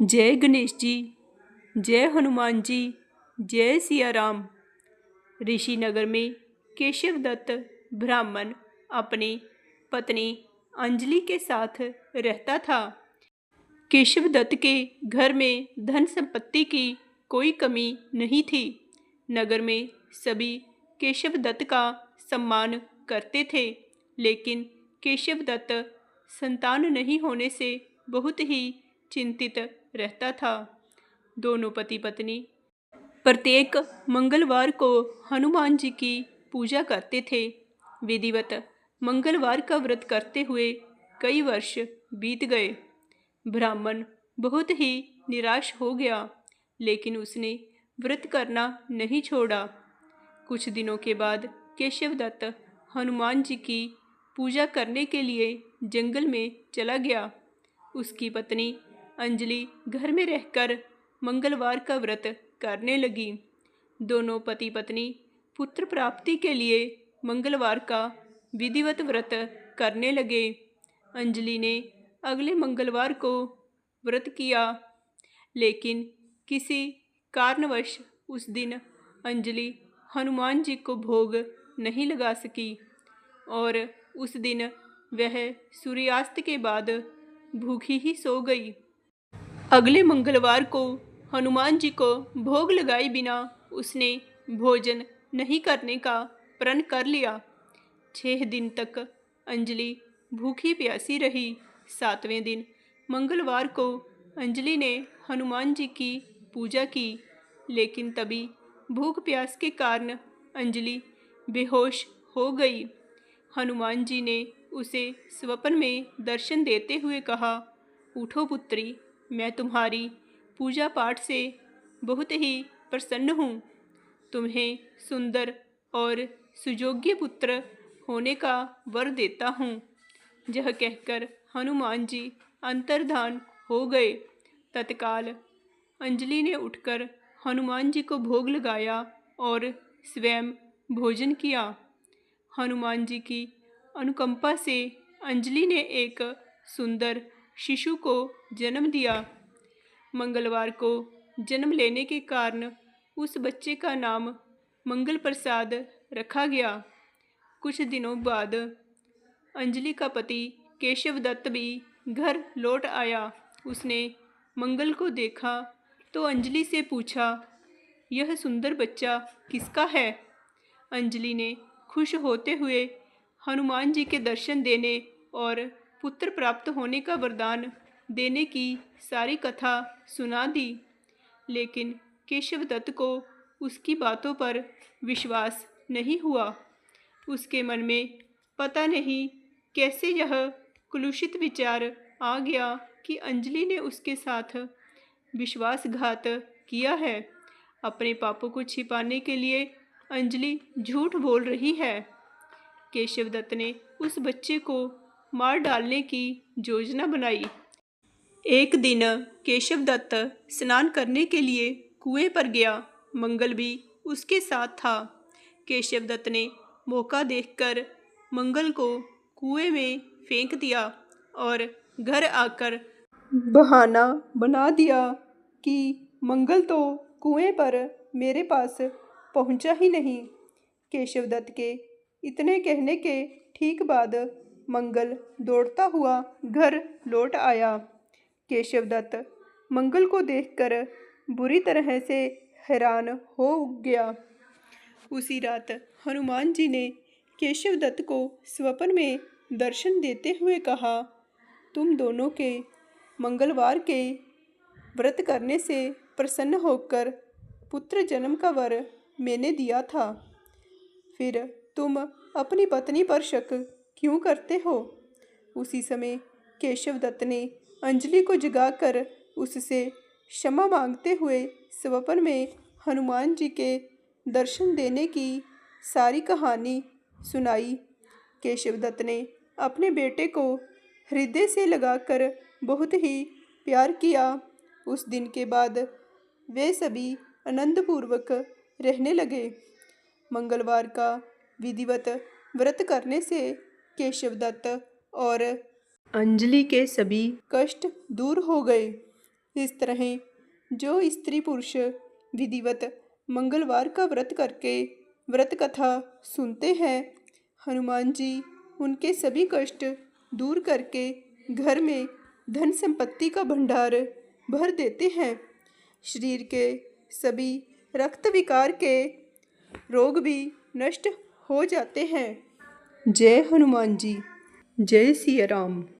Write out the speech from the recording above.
जय गणेश जी, जय हनुमान जी, जय सिया राम। ऋषिनगर में केशव दत्त ब्राह्मण अपनी पत्नी अंजलि के साथ रहता था। केशव दत्त के घर में धन संपत्ति की कोई कमी नहीं थी। नगर में सभी केशव दत्त का सम्मान करते थे, लेकिन केशव दत्त संतान नहीं होने से बहुत ही चिंतित रहता था। दोनों पति पत्नी प्रत्येक मंगलवार को हनुमान जी की पूजा करते थे। विधिवत मंगलवार का व्रत करते हुए कई वर्ष बीत गए। ब्राह्मण बहुत ही निराश हो गया, लेकिन उसने व्रत करना नहीं छोड़ा। कुछ दिनों के बाद केशव दत्त हनुमान जी की पूजा करने के लिए जंगल में चला गया। उसकी पत्नी अंजलि घर में रहकर मंगलवार का व्रत करने लगी। दोनों पति पत्नी पुत्र प्राप्ति के लिए मंगलवार का विधिवत व्रत करने लगे। अंजलि ने अगले मंगलवार को व्रत किया, लेकिन किसी कारणवश उस दिन अंजलि हनुमान जी को भोग नहीं लगा सकी और उस दिन वह सूर्यास्त के बाद भूखी ही सो गई। अगले मंगलवार को हनुमान जी को भोग लगाए बिना उसने भोजन नहीं करने का प्रण कर लिया। 6 दिन तक अंजलि भूखी प्यासी रही। 7वें दिन मंगलवार को अंजलि ने हनुमान जी की पूजा की, लेकिन तभी भूख प्यास के कारण अंजलि बेहोश हो गई। हनुमान जी ने उसे स्वप्न में दर्शन देते हुए कहा, उठो पुत्री, मैं तुम्हारी पूजा पाठ से बहुत ही प्रसन्न हूँ। तुम्हें सुंदर और सुयोग्य पुत्र होने का वर देता हूँ। यह कहकर हनुमान जी अंतर्धान हो गए। तत्काल अंजलि ने उठकर हनुमान जी को भोग लगाया और स्वयं भोजन किया। हनुमान जी की अनुकंपा से अंजलि ने एक सुंदर शिशु को जन्म दिया। मंगलवार को जन्म लेने के कारण उस बच्चे का नाम मंगल प्रसाद रखा गया। कुछ दिनों बाद अंजलि का पति केशव दत्त भी घर लौट आया। उसने मंगल को देखा तो अंजलि से पूछा, यह सुंदर बच्चा किसका है? अंजलि ने खुश होते हुए हनुमान जी के दर्शन देने और पुत्र प्राप्त होने का वरदान देने की सारी कथा सुना दी, लेकिन केशव दत्त को उसकी बातों पर विश्वास नहीं हुआ। उसके मन में पता नहीं कैसे यह कुलुषित विचार आ गया कि अंजलि ने उसके साथ विश्वासघात किया है। अपने पापों को छिपाने के लिए अंजलि झूठ बोल रही है। केशव दत्त ने उस बच्चे को मार डालने की योजना बनाई। एक दिन केशव दत्त स्नान करने के लिए कुएं पर गया। मंगल भी उसके साथ था। केशव दत्त ने मौका देखकर मंगल को कुएं में फेंक दिया और घर आकर बहाना बना दिया कि मंगल तो कुएं पर मेरे पास पहुंचा ही नहीं। केशव दत्त के इतने कहने के ठीक बाद मंगल दौड़ता हुआ घर लौट आया। केशव दत्त मंगल को देखकर बुरी तरह से हैरान हो गया। उसी रात हनुमान जी ने केशव दत्त को स्वप्न में दर्शन देते हुए कहा, तुम दोनों के मंगलवार के व्रत करने से प्रसन्न होकर पुत्र जन्म का वर मैंने दिया था, फिर तुम अपनी पत्नी पर शक क्यों करते हो? उसी समय केशव दत्त ने अंजलि को जगाकर उससे क्षमा मांगते हुए स्वप्न में हनुमान जी के दर्शन देने की सारी कहानी सुनाई। केशव दत्त ने अपने बेटे को हृदय से लगाकर बहुत ही प्यार किया। उस दिन के बाद वे सभी आनंदपूर्वक रहने लगे। मंगलवार का विधिवत व्रत करने से केशव दत्त और अंजलि के सभी कष्ट दूर हो गए। इस तरह जो स्त्री पुरुष विधिवत मंगलवार का व्रत करके व्रत कथा सुनते हैं, हनुमान जी उनके सभी कष्ट दूर करके घर में धन संपत्ति का भंडार भर देते हैं। शरीर के सभी रक्त विकार के रोग भी नष्ट हो जाते हैं। जय हनुमान जी। जय सिया राम।